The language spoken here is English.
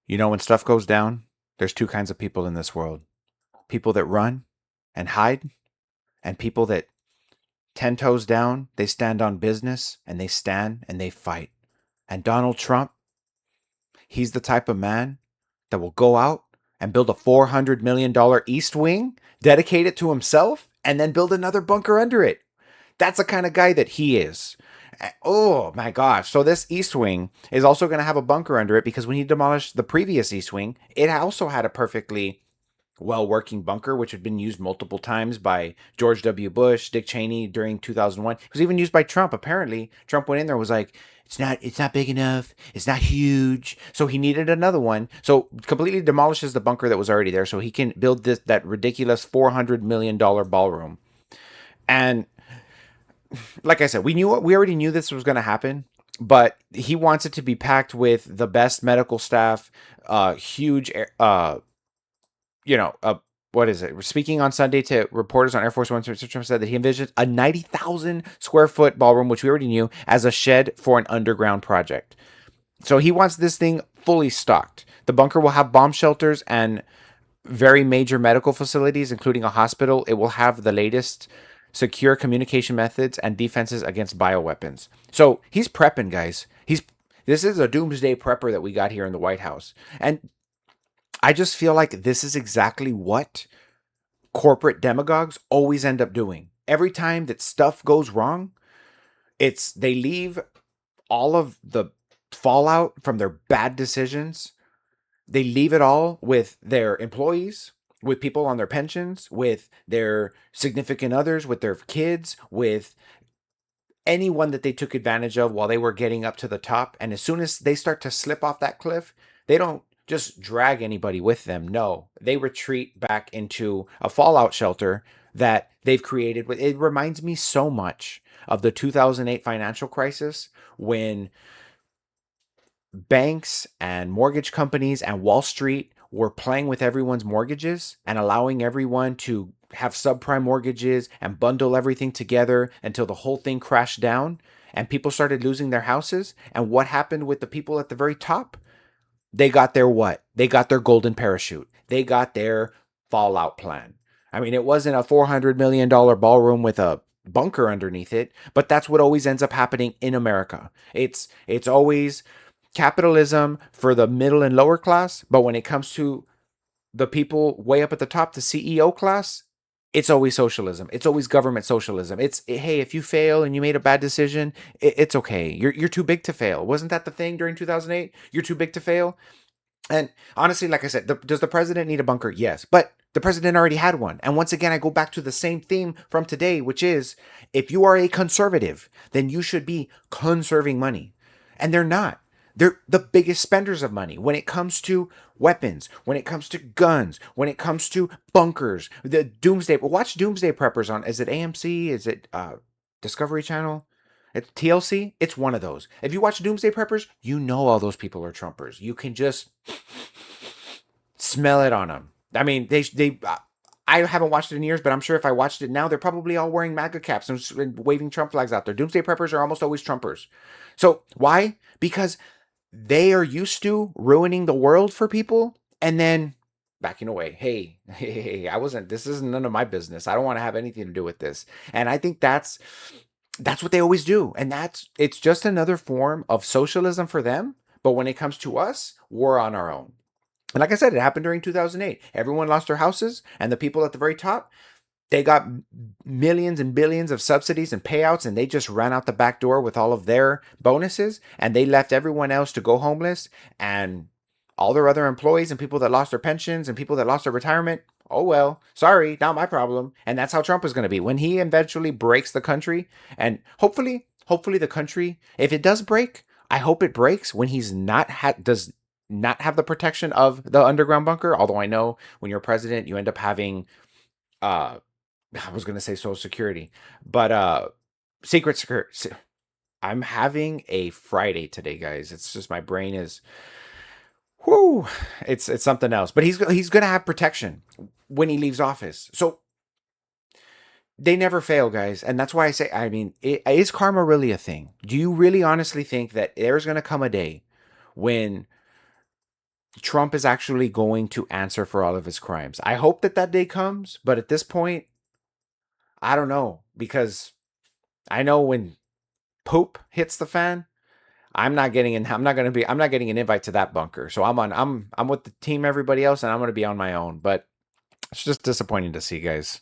You know, when stuff goes down, there's two kinds of people in this world: people that run and hide, and people that 10 toes down, they stand on business and they stand and they fight. And Donald Trump, he's the type of man that will go out and build a $400 million East Wing, dedicate it to himself, and then build another bunker under it. That's the kind of guy that he is. Oh my gosh. So this East Wing is also going to have a bunker under it because when he demolished the previous East Wing, it also had a perfectly well working bunker, which had been used multiple times by George W. Bush, Dick Cheney during 2001. It was even used by Trump. Apparently, Trump went in there and was like, it's not big enough. It's not huge. So he needed another one. So completely demolishes the bunker that was already there so he can build that ridiculous $400 million ballroom. And like I said, we already knew this was going to happen, but he wants it to be packed with the best medical staff, huge you know, what is it? Speaking on Sunday to reporters on Air Force One, Trump said that he envisioned a 90,000 square foot ballroom, which we already knew, as a shed for an underground project. So he wants this thing fully stocked. The bunker will have bomb shelters and very major medical facilities, including a hospital. It will have the latest secure communication methods and defenses against bioweapons. So he's prepping, guys. This is a doomsday prepper that we got here in the White House. And I just feel like this is exactly what corporate demagogues always end up doing. Every time that stuff goes wrong, it's they leave all of the fallout from their bad decisions. They leave it all with their employees, with people on their pensions, with their significant others, with their kids, with anyone that they took advantage of while they were getting up to the top. And as soon as they start to slip off that cliff, they don't just drag anybody with them. No, they retreat back into a fallout shelter that they've created. It reminds me so much of the 2008 financial crisis when banks and mortgage companies and Wall Street were playing with everyone's mortgages and allowing everyone to have subprime mortgages and bundle everything together until the whole thing crashed down and people started losing their houses. And what happened with the people at the very top? They got their what? They got their golden parachute. They got their fallout plan. I mean, it wasn't a $400 million ballroom with a bunker underneath it, but that's what always ends up happening in America. It's always capitalism for the middle and lower class, but when it comes to the people way up at the top, the CEO class, it's always socialism. It's always government socialism. It's hey, if you fail and you made a bad decision, it's okay. You're too big to fail. Wasn't that the thing during 2008? You're too big to fail. And honestly, like I said, does the president need a bunker? Yes, but the president already had one. And once again, I go back to the same theme from today, which is if you are a conservative, then you should be conserving money. And they're not. They're the biggest spenders of money when it comes to weapons, when it comes to guns, when it comes to bunkers. The Doomsday. Watch Doomsday Preppers on. Is it AMC? Is it Discovery Channel? It's TLC. It's one of those. If you watch Doomsday Preppers, you know all those people are Trumpers. You can just smell it on them. I mean, they. I haven't watched it in years, but I'm sure if I watched it now, they're probably all wearing MAGA caps and waving Trump flags out there. Doomsday Preppers are almost always Trumpers. So why? Because they are used to ruining the world for people and then backing away. Hey, I wasn't, this isn't none of my business. I don't want to have anything to do with this. And I think that's what they always do. And it's just another form of socialism for them. But when it comes to us, we're on our own. And like I said, it happened during 2008. Everyone lost their houses, and the people at the very top, they got millions and billions of subsidies and payouts, and they just ran out the back door with all of their bonuses, and they left everyone else to go homeless, and all their other employees and people that lost their pensions and people that lost their retirement. Oh well, sorry, not my problem. And that's how Trump is going to be when he eventually breaks the country, and hopefully the country, if it does break, I hope it breaks when he's not does not have the protection of the underground bunker. Although I know when you're president, you end up having uh I was gonna say Social Security, but Secret Security. I'm having a Friday today, guys. It's just my brain is, whoo, it's something else. But he's gonna have protection when he leaves office. So they never fail, guys, and that's why I say, I mean, is karma really a thing? Do you really honestly think that there's gonna come a day when Trump is actually going to answer for all of his crimes. I hope that that day comes, but at this point, I don't know, because I know when poop hits the fan, I'm not getting in. I'm not getting an invite to that bunker. So I'm with the team, everybody else, and I'm going to be on my own. But it's just disappointing to see, guys.